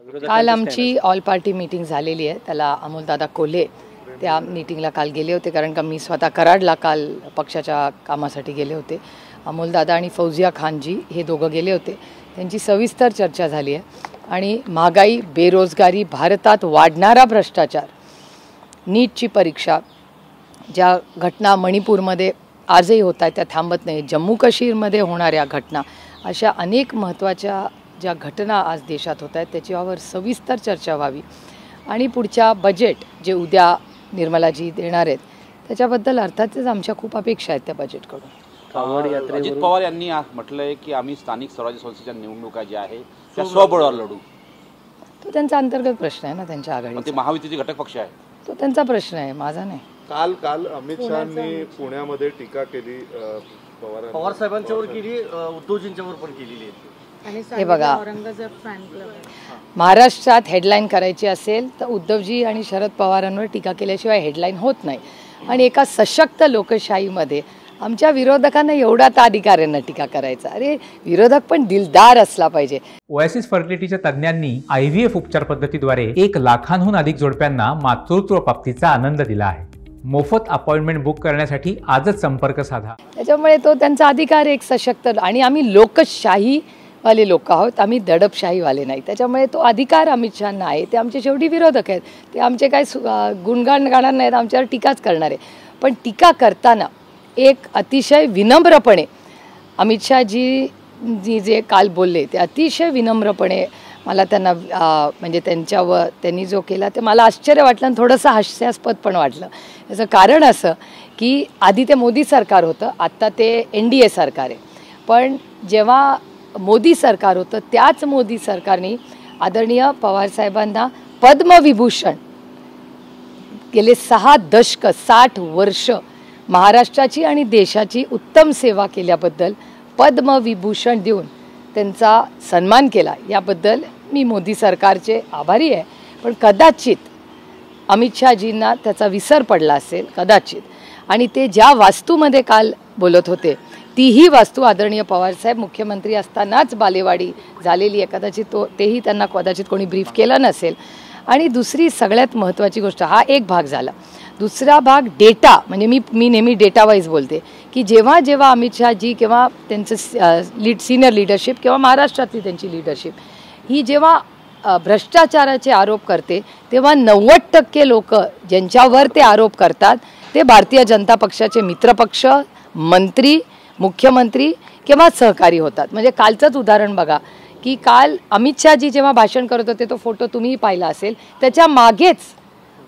काल आमची all party meeting झालेली आहे. त्याला अमोलदादा कोल्हे त्या मीटिंगला काल गेले होते, कारण का मी स्वतः कराडला काल पक्षाच्या कामासाठी गेले होते. अमोलदादा आणि फौजिया खानजी हे दोघं गेले होते. त्यांची सविस्तर चर्चा झाली आहे आणि महागाई, बेरोजगारी, भारतात वाढणारा भ्रष्टाचार, नीटची परीक्षा, ज्या घटना मणिपूरमध्ये आजही होत आहेत त्या थांबत नाही, जम्मू काश्मीरमध्ये होणाऱ्या घटना, अशा अनेक महत्त्वाच्या ज्या घटना आज देशात होत आहेत त्याच्यावर सविस्तर चर्चा व्हावी. आणि पुढच्या बजेट जे उद्या निर्मलाजी देणार आहेत त्याच्याबद्दल अर्थातच आमच्या खूप अपेक्षा आहेत त्या बजेटकडून. अजित पवार यांनी म्हटलंय की आम्ही स्थानिक स्वराज्य संस्थेच्या निवडणुका ज्या आहे त्या स्वबळावर लढू. तो त्यांचा अंतर्गत प्रश्न आहे ना, त्यांच्या आघाडीचा. महायुतीचे घटक पक्ष आहे, तो त्यांचा प्रश्न आहे, माझा नाही. काल अमित शहांनी पुण्यामध्ये टीका केली पवार साहेबांच्यावर केली, उद्धवजींच्यावर पण केलेली आहे. हे बघा, महाराष्ट्रात हेडलाईन करायची असेल तर उद्धवजी आणि शरद पवारांवर टीका केल्याशिवाय हेडलाईन होत नाही. आणि एका सशक्त लोकशाहीमध्ये आमच्या विरोधकांना एवढा तर अधिकार आहे ना टीका करायचा. अरे विरोधक पण दिलदार असला पाहिजे. ओएसिस फर्टिलिटीच्या तज्ज्ञांनी IVF उपचार पद्धतीद्वारे 1 लाखांहून अधिक जोडप्यांना मातृत्व प्राप्तीचा आनंद दिला आहे. मोफत अपॉइंटमेंट बुक करण्यासाठी आजच संपर्क साधा. त्याच्यामुळे तो त्यांचा अधिकार एक सशक्त, आणि आम्ही लोकशाही वाले लोक आहोत, आम्ही दडपशाहीवाले नाही. त्याच्यामुळे तो अधिकार अमित शहांना आहे. ते आमचे शेवटी विरोधक आहेत, ते आमचे काय गुणगान गाणार नाहीत, आमच्यावर टीकाच करणार आहे. पण टीका करताना एक अतिशय विनम्रपणे अमित शहाजी जे काल बोलले ते अतिशय विनम्रपणे मला त्यांना म्हणजे त्यांच्यावर त्यांनी जो केला ते मला आश्चर्य वाटलं आणि थोडंसं हास्यास्पद पण वाटलं. याचं कारण असं की आधी ते मोदी सरकार होतं, आत्ता ते NDA सरकार आहे. पण जेव्हा मोदी सरकार होतं त्याच मोदी सरकारने आदरणीय पवारसाहेबांना पद्मविभूषण गेले 6 दशक 60 वर्ष महाराष्ट्राची आणि देशाची उत्तम सेवा केल्याबद्दल पद्मविभूषण देऊन त्यांचा सन्मान केला. याबद्दल मी मोदी सरकारचे आभारी आहे. पण कदाचित अमित शहाजींना त्याचा विसर पडला असेल कदाचित, आणि ते ज्या वास्तूमध्ये काल बोलत होते तीही वास्तू आदरणीय पवारसाहेब मुख्यमंत्री असतानाच बालेवाडी झालेली आहे. कदाचित तेही त्यांना कदाचित कोणी ब्रीफ केलं नसेल. आणि दुसरी सगळ्यात महत्त्वाची गोष्ट, हा एक भाग झाला. दुसरा भाग डेटा, म्हणजे मी नेहमी डेटा वाईज बोलते की जेव्हा जेव्हा अमित शहाजी किंवा त्यांचं सिनियर लिडरशिप किंवा महाराष्ट्रातली त्यांची लिडरशिप ही जेव्हा भ्रष्टाचाराचे आरोप करते तेव्हा 90% लोक ज्यांच्यावर ते आरोप करतात ते भारतीय जनता पक्षाचे मित्रपक्ष, मंत्री, मुख्यमंत्री किंवा सहकारी होतात. म्हणजे कालचंच उदाहरण बघा की काल अमित शहाजी जेव्हा भाषण करत होते तो फोटो तुम्हीही पाहिला असेल, त्याच्या मागेच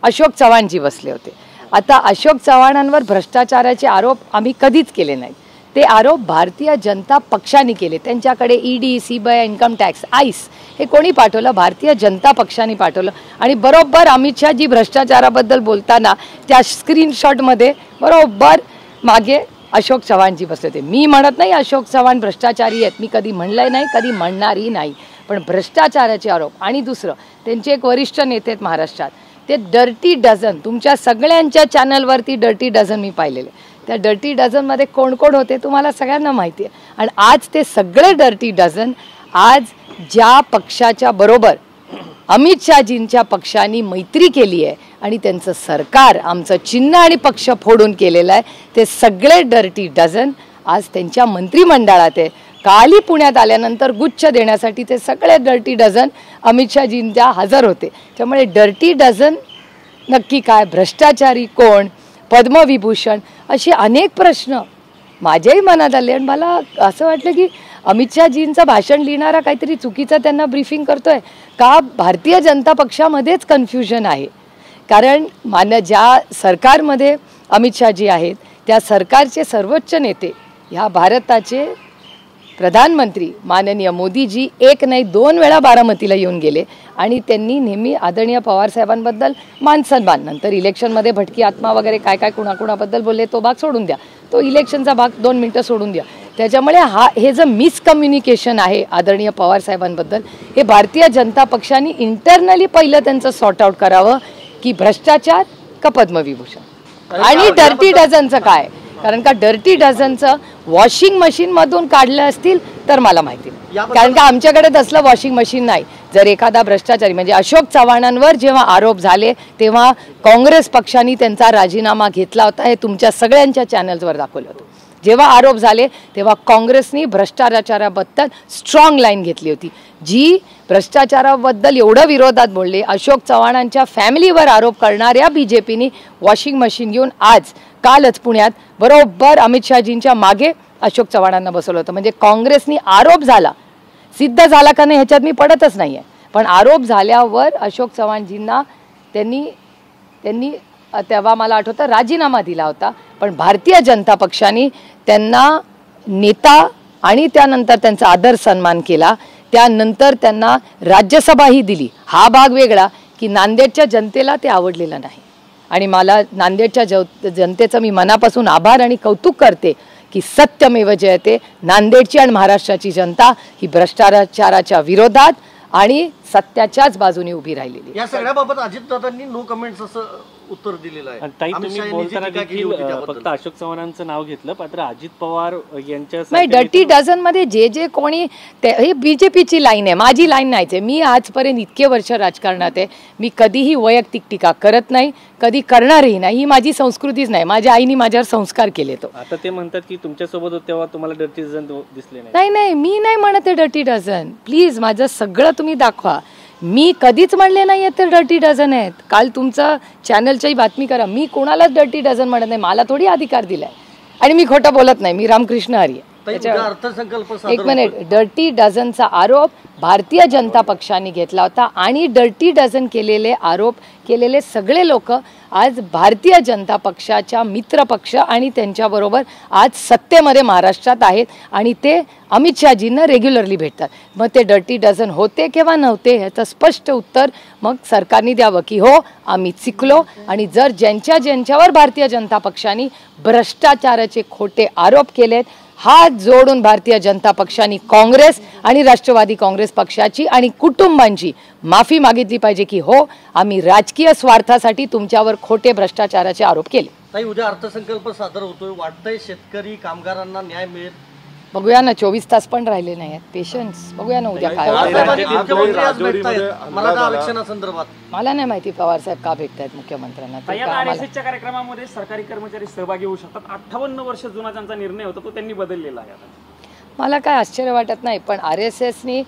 अशोक चव्हाणजी बसले होते. आता अशोक चव्हाणांवर भ्रष्टाचाराचे आरोप आम्ही कधीच केले नाहीत. ते आरोप भारतीय जनता पक्षाने केले. त्यांच्याकडे ED, CBI, income tax, ICE हे कोणी पाठवलं? भारतीय जनता पक्षाने पाठवलं. आणि बरोबर अमित शहाजी भ्रष्टाचाराबद्दल बोलताना त्या स्क्रीनशॉटमध्ये बरोबर मागे अशोक चव्हाणजी बसले होते. मी म्हणत नाही अशोक चव्हाण भ्रष्टाचारी आहेत, मी कधी म्हणलंय नाही, कधी म्हणणारही नाही. पण भ्रष्टाचाराचे आरोप. आणि दुसरं, त्यांचे एक वरिष्ठ नेते आहेत महाराष्ट्रात, ते डर्टी डझन, तुमच्या सगळ्यांच्या चॅनलवरती डर्टी डझन मी पाहिलेले. त्या डर्टी डझनमध्ये कोण कोण होते तुम्हाला सगळ्यांना माहिती आहे. आणि आज ते सगळे डर्टी डझन आज ज्या पक्षाच्या बरोबर अमित शहाजींच्या पक्षाने मैत्री केली आहे आणि त्यांचं सरकार आमचं चिन्ह आणि पक्ष फोडून केलेलं आहे, ते सगळे डर्टी डझन आज त्यांच्या मंत्रिमंडळात आहे. कालही पुण्यात आल्यानंतर गुच्छ देण्यासाठी ते सगळे डर्टी डझन अमित शहाजींच्या हजर होते. त्यामुळे डर्टी डझन नक्की काय, भ्रष्टाचारी कोण, पद्मविभूषण, असे अनेक प्रश्न माझ्याही मनात आले. आणि मला असं वाटलं की अमित शहाजींचं भाषण लिहिणारा काहीतरी चुकीचं त्यांना ब्रीफिंग करतोय का, भारतीय जनता पक्षामध्येच कन्फ्युजन आहे. कारण ज्या सरकारमध्ये अमित शहाजी आहेत त्या सरकारचे सर्वोच्च नेते ह्या भारताचे प्रधानमंत्री माननीय मोदीजी 1 नाही 2 वेळा बारामतीला येऊन गेले आणि त्यांनी नेहमी आदरणीय पवारसाहेबांबद्दल मानसन्मान, नंतर इलेक्शनमध्ये भटकी आत्मा वगैरे काय काय कुणाकुणाबद्दल बोलले तो भाग सोडून द्या, तो इलेक्शनचा भाग 2 मिनटं सोडून द्या. त्याच्यामुळे हे जे मिसकम्युनिकेशन आहे आदरणीय पवारसाहेबांबद्दल, हे भारतीय जनता पक्षाने इंटरनली पहिलं त्यांचं सॉर्ट आउट करावं की भ्रष्टाचार का पद्मविभूषण आणि डर्टी डझनचं काय. कारण का डर्टी डझनचं वॉशिंग मशीनमधून काढलं असतील तर मला माहिती नाही, कारण का आमच्याकडे तसलं वॉशिंग मशीन नाही. जर एखादा भ्रष्टाचारी म्हणजे अशोक चव्हाणांवर जेव्हा आरोप झाले तेव्हा काँग्रेस पक्षाने त्यांचा राजीनामा घेतला होता, हे तुमच्या सगळ्यांच्या चॅनल्सवर दाखवलं होतं. जेव्हा आरोप झाले तेव्हा काँग्रेसनी भ्रष्टाचाराबद्दल स्ट्रॉंग लाईन घेतली होती, जी भ्रष्टाचाराबद्दल एवढं विरोधात बोलले. अशोक चव्हाणांच्या फॅमिलीवर आरोप करणाऱ्या बीजेपीनी वॉशिंग मशीन घेऊन आज कालच पुण्यात बरोबर अमित शहाजींच्या मागे अशोक चव्हाणांना बसवलं होतं. म्हणजे काँग्रेसनी आरोप झाला, सिद्ध झाला का नाही ह्याच्यात मी पडतच नाही आहे, पण आरोप झाल्यावर अशोक चव्हाणजींना त्यांनी तेव्हा मला आठवतं राजीनामा दिला होता. पण भारतीय जनता पक्षाने त्यांना नेता आणि त्यानंतर त्यांचा आदर सन्मान केला, त्यानंतर त्यांना राज्यसभाही दिली. हा भाग वेगळा की नांदेडच्या जनतेला ते आवडलेलं नाही, आणि मला नांदेडच्या जनतेचं मी मनापासून आभार आणि कौतुक करते की सत्यमेव जयते, नांदेडची आणि महाराष्ट्राची जनता ही भ्रष्टाचाराच्या विरोधात आणि सत्याच्याच बाजूने उभी राहिलेली. या सगळ्याबाबत अजितदादांनी नो कमेंट्स असं उत्तर दिलेलं आहे. ताई, तुम्ही बोलताना देखील फक्त अशोक चव्हाणांचं नाव घेतलं, मात्र अजित पवार यांच्या नाही, डर्टी डझन मध्ये जे कोणी हे बीजेपीची लाईन आहे, माझी लाईन नाहीच आहे. मी आजपर्यंत इतके वर्ष राजकारणात आहे, मी कधीही वैयक्तिक टीका करत नाही, कधी करणारही नाही. ही माझी संस्कृतीच नाही, माझ्या आईने माझ्यावर संस्कार केले. तो आता ते म्हणतात की तुमच्यासोबत होते तेव्हा तुम्हाला डर्टी डझन दिसले नाही. नाही नाही, मी नाही म्हणत आहे डर्टी डझन, प्लीज माझं सगळं तुम्ही दाखवा. मी कधीच म्हणले नाही ते डर्टी डझन आहेत. काल तुमचं चॅनलच्याही बातमी करा, मी कोणालाच डर्टी डझन म्हणत नाही, मला थोडी अधिकार दिलाय, आणि मी खोटं बोलत नाही. मी रामकृष्ण हरी आहे. एक मिनिट, डर्टी डझनचा आरोप भारतीय जनता पक्षाने घेतला होता, आणि डर्टी डझन केलेले आरोप केलेले सगळे लोक आज भारतीय जनता पक्षाच्या मित्र पक्ष आणि त्यांच्याबरोबर आज सत्तेमध्ये महाराष्ट्रात आहेत, आणि ते अमित शहाजींना रेग्युलरली भेटतात. मग ते डर्टी डझन होते किंवा नव्हते ह्याचं स्पष्ट उत्तर मग सरकारने द्यावं की हो आम्ही शिकलो. आणि जर ज्यांच्यावर भारतीय जनता पक्षाने भ्रष्टाचाराचे खोटे आरोप केलेत, हात जोडून भारतीय जनता पक्षाने काँग्रेस आणि राष्ट्रवादी काँग्रेस पक्षाची आणि कुटुंबांची माफी मागितली पाहिजे की हो आम्ही राजकीय स्वार्थासाठी तुमच्यावर खोटे भ्रष्टाचाराचे आरोप केले. ताई, उद्या अर्थसंकल्प सादर होतोय, वाटतंय शेतकरी कामगारांना न्याय मिळेल? बघूया ना, 24 तास पण राहिले नाही आहेत, पेशन्स. बघूया ना उद्या काय. मला नाही माहिती पवार साहेब का भेटतायत मुख्यमंत्र्यांना. कार्यक्रमामध्ये सरकारी कर्मचारी सहभागी होऊ शकतात. 58 वर्ष जुना त्यांचा निर्णय होता तो त्यांनी बदललेला आहे. मला काय आश्चर्य वाटत नाही, पण RSSनी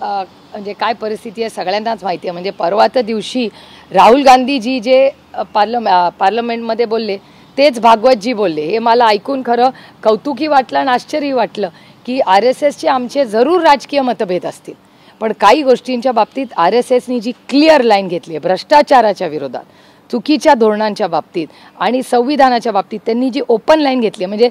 म्हणजे काय परिस्थिती आहे सगळ्यांनाच माहिती आहे. म्हणजे परवा त्या दिवशी राहुल गांधीजी जे पार्लमेंटमध्ये बोलले तेच भागवतजी बोलले. हे मला ऐकून खरं कौतुकी वाटलं आणि आश्चर्यही वाटलं की RSSचे आमचे जरूर राजकीय मतभेद असतील, पण काही गोष्टींच्या बाबतीत RSSनी जी क्लिअर लाईन घेतली आहे भ्रष्टाचाराच्या विरोधात, चुकीच्या धोरणांच्या बाबतीत आणि संविधानाच्या बाबतीत त्यांनी जी ओपन लाईन घेतली, म्हणजे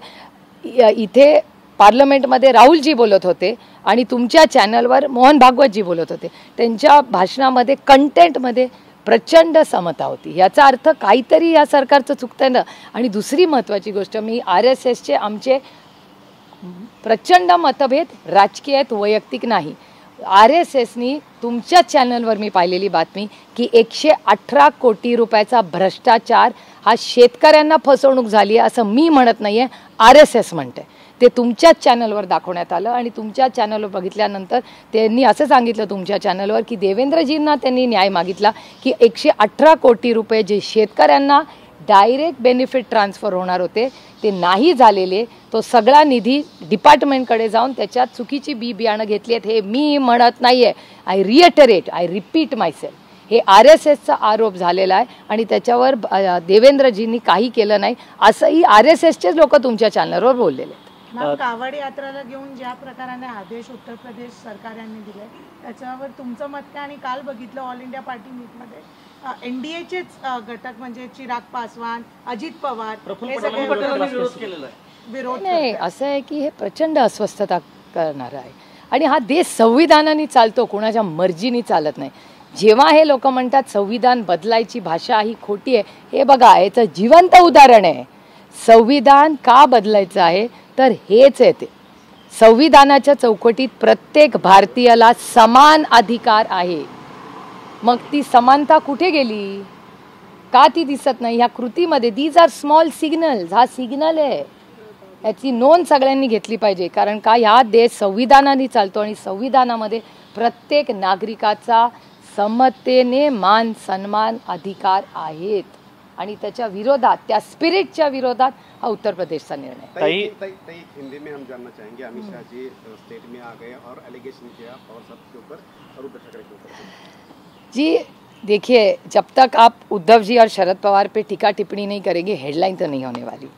इथे पार्लमेंटमध्ये राहुलजी बोलत होते आणि तुमच्या चॅनलवर मोहन भागवतजी बोलत होते, त्यांच्या भाषणामध्ये कंटेंटमध्ये प्रचंड समता होती. याचा अर्थ काहीतरी या सरकारचं चुकतंय ना. आणि दुसरी महत्त्वाची गोष्ट, मी RSSचे आमचे प्रचंड मतभेद राजकीय आहेत, वैयक्तिक नाही. RSSनी तुमच्या चॅनलवर मी पाहिलेली बातमी की 118 कोटी रुपयाचा भ्रष्टाचार हा शेतकऱ्यांना फसवणूक झाली आहे असं मी म्हणत नाही आहे, RSS म्हणते. ते तुमच्याच चॅनलवर दाखवण्यात आलं आणि तुमच्या चॅनलवर बघितल्यानंतर त्यांनी असं सांगितलं तुमच्या चॅनलवर की देवेंद्रजींना त्यांनी न्याय मागितला की 118 कोटी रुपये जे शेतकऱ्यांना डायरेक्ट बेनिफिट ट्रान्सफर होणार होते ते नाही झालेले, तो सगळा निधी डिपार्टमेंटकडे जाऊन त्याच्यात चुकीची बियाणं घेतली आहेत. हे मी म्हणत नाही आहे, I reiterate, I repeat myself. हे RSSचा आरोप झालेला आहे आणि त्याच्यावर देवेंद्रजींनी काही केलं नाही असंही RSSचेच लोक तुमच्या चॅनलवर बोललेले आहेत. कावड यात्रेला घेऊन ज्या प्रकाराने आदेश उत्तर प्रदेश सरकारने दिले त्याच्यावर तुमचं मत काय? आणि काल बघितलं ऑल इंडिया पार्टी मीटमध्ये NDAचेच घटक म्हणजे चिराग पासवान, अजित पवार हे सगळे विरोध नाही. असं आहे की हे प्रचंड अस्वस्थता करणार आहे आणि हा देश संविधानाने चालतो, कोणाच्या मर्जीने चालत नाही. जेव्हा हे लोक म्हणतात संविधान बदलायची भाषा ही खोटी आहे, हे बघा याचं जिवंत उदाहरण आहे. संविधान का बदलायचं आहे तर हेच आहे, ते संविधानाच्या चौकटीत प्रत्येक भारतीयाला समान अधिकार आहे. मग ती समानता कुठे गेली? का ती दिसत नाही ह्या कृतीमध्ये? These are small signals. हा सिग्नल आहे. याची नोंद सगळ्यांनी घेतली पाहिजे. कारण का ह्या देश संविधानाने चालतो आणि संविधानामध्ये प्रत्येक नागरिकाचा समतेने मान सन्मान अधिकार आहेत आणि त्याच्या विरोधात, त्या स्पिरिटच्या विरोधात हा उत्तर प्रदेशचा निर्णय. हिंदी में हम जानना चाहेंगे, अमित शाह जी स्टेट में आ गए और एलिगेशन किया पवार साहब के ऊपर और उद्धव ठाकरे के ऊपर. जी देखिए, जब तक आप उद्धव जी और शरद पवार पे टीका टिप्पणी नहीं करेंगे हेडलाइन तो नहीं होने वाली.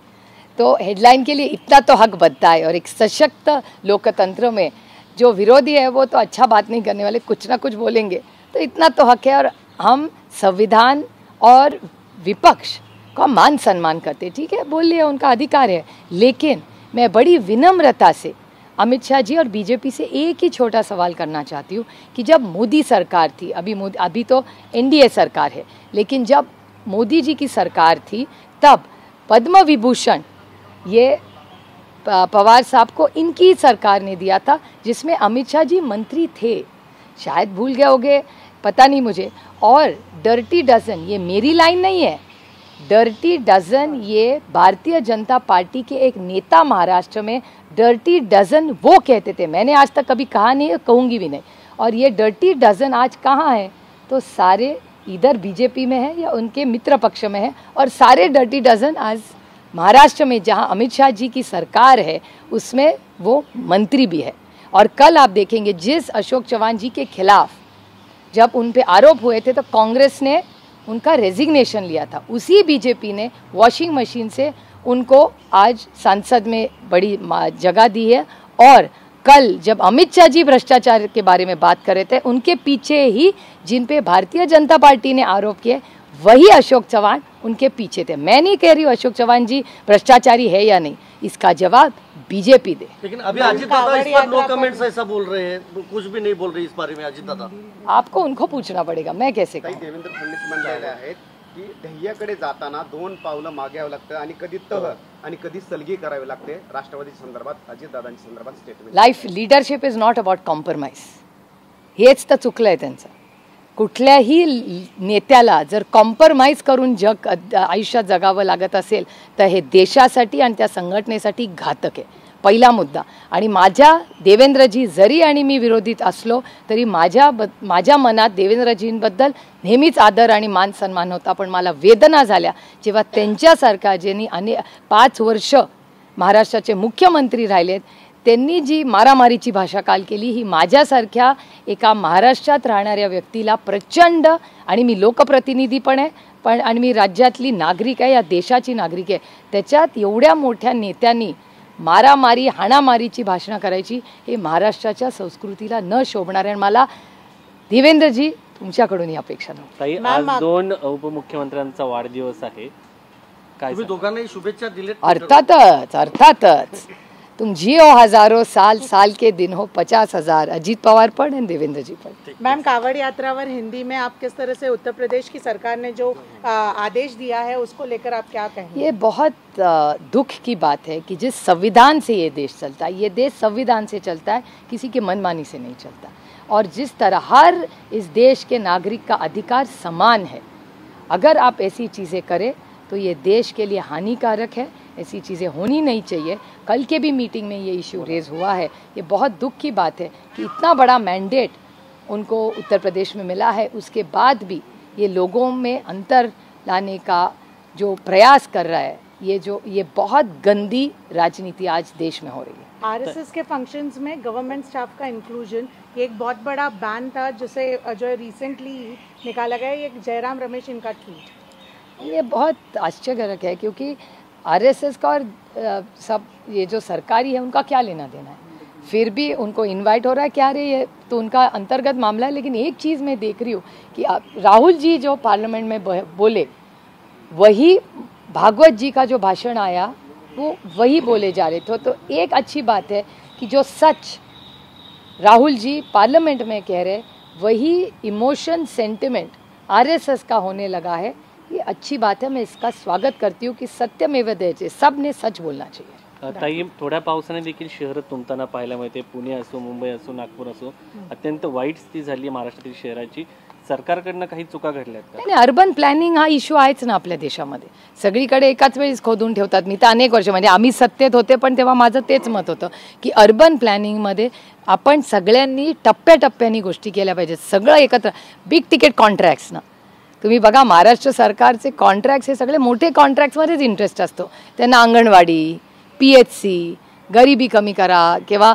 तो हेडलाइन के लिए इतना तो हक बनता है और एक सशक्त लोकतंत्र में जो विरोधी है वो तो अच्छा बात नहीं करने वाले, कुछ ना कुछ बोलेंगे, तो इतना तो हक है. और हम संविधान और विपक्ष का मान सम्मान करते, ठीक है, बोलिए, उनका अधिकार है. लेकिन मैं बड़ी विनम्रता से अमित शाह जी और बीजेपी से एक ही छोटा सवाल करना चाहती हूँ कि जब मोदी सरकार थी, अभी तो एनडीए सरकार है, लेकिन जब मोदी जी की सरकार थी तब पद्म विभूषण ये पवार साहब को इनकी सरकार ने दिया था, जिसमें अमित शाह जी मंत्री थे. शायद भूल गए होंगे, पता नहीं मुझे. और डर्टी डजन, ये मेरी लाइन नहीं है, डर्टी डजन ये भारतीय जनता पार्टी के एक नेता महाराष्ट्र में डर्टी डजन वो कहते थे. मैंने आज तक कभी कहा नहीं है, कहूँगी भी नहीं. और ये डर्टी डजन आज कहाँ है? तो सारे इधर बीजेपी में है या उनके मित्र पक्ष में है. और सारे डर्टी डजन आज महाराष्ट्र में जहाँ अमित शाह जी की सरकार है उसमें वो मंत्री भी है. और कल आप देखेंगे जिस अशोक चव्हाण जी के खिलाफ जब उन पे आरोप हुए थे तो कांग्रेस ने उनका रेजिग्नेशन लिया था, उसी बीजेपी ने वॉशिंग मशीन से उनको आज संसद में बड़ी जगह दी है. और कल जब अमित शाह जी भ्रष्टाचार के बारे में बात कर रहे थे, उनके पीछे ही जिन पे भारतीय जनता पार्टी ने आरोप किए वही अशोक चव्हाण उनके पीछे थे. मैं नहीं कह रही हूँ अशोक चव्हाण जी भ्रष्टाचारी है या नहीं, इसका जवाब बीजेपी दे. लेकिन अभी अजित दादा इस पर नो कमेंट्स ऐसा बोल रहे हैं, कुछ भी नहीं बोल रही इस बारे में अजित दादा. आपको उनको पूछना पडेगा, मैं कैसे कहूँ. देवेंद्र फडणवीस म्हणाले आहेत की ध्येयाकडे जाताना 2 पावलं मागे यावं लागतं आणि कधी तह आणि कधी सलगी करावी लागते. राष्ट्रवादी संदर्भात अजित दादांच्या संदर्भात statement. Life leadership is not about compromise. हेच तर चुकलंय त्यांचं. कुठल्याही नेत्याला जर कॉम्प्रोमाइज करून आयुष्यात जगावं लागत असेल तर हे देशासाठी आणि त्या संघटनेसाठी घातक आहे. पहिला मुद्दा. आणि माझ्या देवेंद्रजी जरी आणि मी विरोधीत असलो तरी माझ्या मनात देवेंद्रजींबद्दल नेहमीच आदर आणि मान सन्मान होता. पण मला वेदना झाल्या जेव्हा त्यांच्यासारखा ज्यांनी 5 वर्ष महाराष्ट्राचे मुख्यमंत्री राहिलेत त्यांनी जी मारामारीची भाषा काल केली, ही माझ्यासारख्या एका महाराष्ट्रात राहणाऱ्या व्यक्तीला प्रचंड, आणि मी लोकप्रतिनिधी पण आहे पण आणि मी राज्यातली नागरिक आहे, या देशाची नागरिक आहे, त्याच्यात एवढ्या मोठ्या नेत्यांनी मारामारी हाणामारीची भाषणं करायची हे महाराष्ट्राच्या संस्कृतीला न शोभणारे. मला देवेंद्रजी तुमच्याकडून ही अपेक्षा नव्हती. आज 2 उपमुख्यमंत्र्यांचा वाढदिवस आहे, काय तुम्ही दोघांनाही शुभेच्छा दिलेत. अर्थातच तुम जियो हजारों साल के दिन हो 50,000. अजीत पवार पण और देवेंद्र जी पण. मैम, कावड़ यात्रावर हिंदी में आप किस तरह से उत्तर प्रदेश की सरकार ने जो आदेश दिया है उसको लेकर आप क्या कहेंगे? ये बहुत दुख की बात है कि जिस संविधान से ये देश चलता है, ये देश संविधान से चलता है, किसी के मनमानी से नहीं चलता. और जिस तरह हर इस देश के नागरिक का अधिकार समान है, अगर आप ऐसी चीज़ें करें तो ये देश के लिए हानिकारक है. ऐसी चीज़ें होनी नहीं चाहिए. कल के भी मीटिंग में ये इशू रेज हुआ है. ये बहुत दुख की बात है कि इतना बड़ा मैंडेट उनको उत्तर प्रदेश में मिला है, उसके बाद भी ये लोगों में अंतर लाने का जो प्रयास कर रहा है, ये बहुत गंदी राजनीति आज देश में हो रही है. आरएसएस के फंक्शंस में गवर्नमेंट स्टाफ का इंक्लूजन ये एक बहुत बड़ा बैन था जिसे जो रिसेंटली निकाला गया. ये जयराम रमेश इनका ट्वीट, ये बहुत आश्चर्यजनक है क्योंकि आरएसएस का और सब ये जो सरकारी है उनका क्या लेना देना है. फिर भी उनको इनवाइट हो रहा है, क्या रे, ये तो उनका अंतर्गत मामला है. लेकिन एक चीज़ मैं देख रही हूँ कि राहुल जी जो पार्लियामेंट में बोले, वही भागवत जी का जो भाषण आया वो वही बोले जा रहे थे. तो एक अच्छी बात है कि जो सच राहुल जी पार्लियामेंट में कह रहे वही इमोशन सेंटिमेंट आरएसएस का होने लगा है. ये अच्छी बात है, मैं इसका स्वागत करती हूँ की सत्यमेव जयते, सबने सच बोलना चाहिए. ताई, थोड्या पावसाने देखील शहर तुंबताना पाहायला मिळते. पुणे असो, मुंबई असो, नागपूर असो, अत्यंत वाईट स्थिती झाली महाराष्ट्रातील शहराची. सरकारकडनं काही चुका घडल्यात का? नाही, अर्बन प्लॅनिंग हा इश्यू आहेच ना आपल्या देशामध्ये. सगळीकडे एकाच वेळेस खोदून ठेवतात. मी तर अनेक वर्ष, म्हणजे आम्ही सत्तेत होते पण तेव्हा माझं तेच मत होतं की अर्बन प्लॅनिंगमध्ये आपण सगळ्यांनी टप्प्याटप्प्याने गोष्टी केल्या पाहिजेत. सगळं एकत्र, बिग तिकीट कॉन्ट्रॅक्ट्स ना, तुम्ही बघा महाराष्ट्र सरकारचे कॉन्ट्रॅक्ट्स हे सगळे मोठे कॉन्ट्रॅक्ट्समध्येच इंटरेस्ट असतो. त्यांना अंगणवाडी, PHC, गरिबी कमी करा किंवा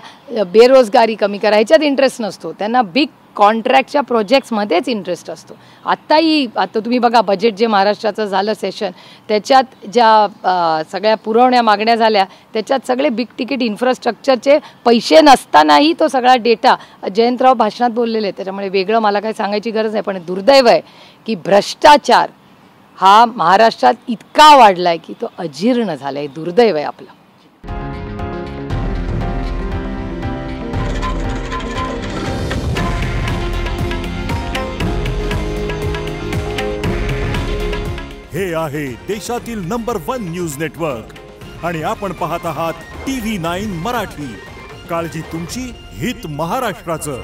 बेरोजगारी कमी करा ह्याच्यात इंटरेस्ट नसतो. त्यांना बिग कॉन्ट्रॅक्टच्या प्रोजेक्ट्समध्येच इंटरेस्ट असतो. आता तुम्ही बघा बजेट जे महाराष्ट्राचं झालं सेशन, त्याच्यात ज्या सगळ्या पुरवण्या मागण्या झाल्या त्याच्यात सगळे बिग तिकीट इन्फ्रास्ट्रक्चरचे पैसे नसतानाही तो सगळा डेटा जयंतराव भाषणात बोललेले आहेत. त्याच्यामुळे वेगळं मला काही सांगायची गरज नाही. पण दुर्दैव आहे की भ्रष्टाचार हा महाराष्ट्रात इतका वाढला आहे की तो अजीर्ण झाला आहे. दुर्दैव आहे आपलं. हे आहे देशातील नंबर 1 न्यूज नेटवर्क आणि आपण पाहत आहात TV9 मराठी. काळजी तुमची, हित महाराष्ट्राचं.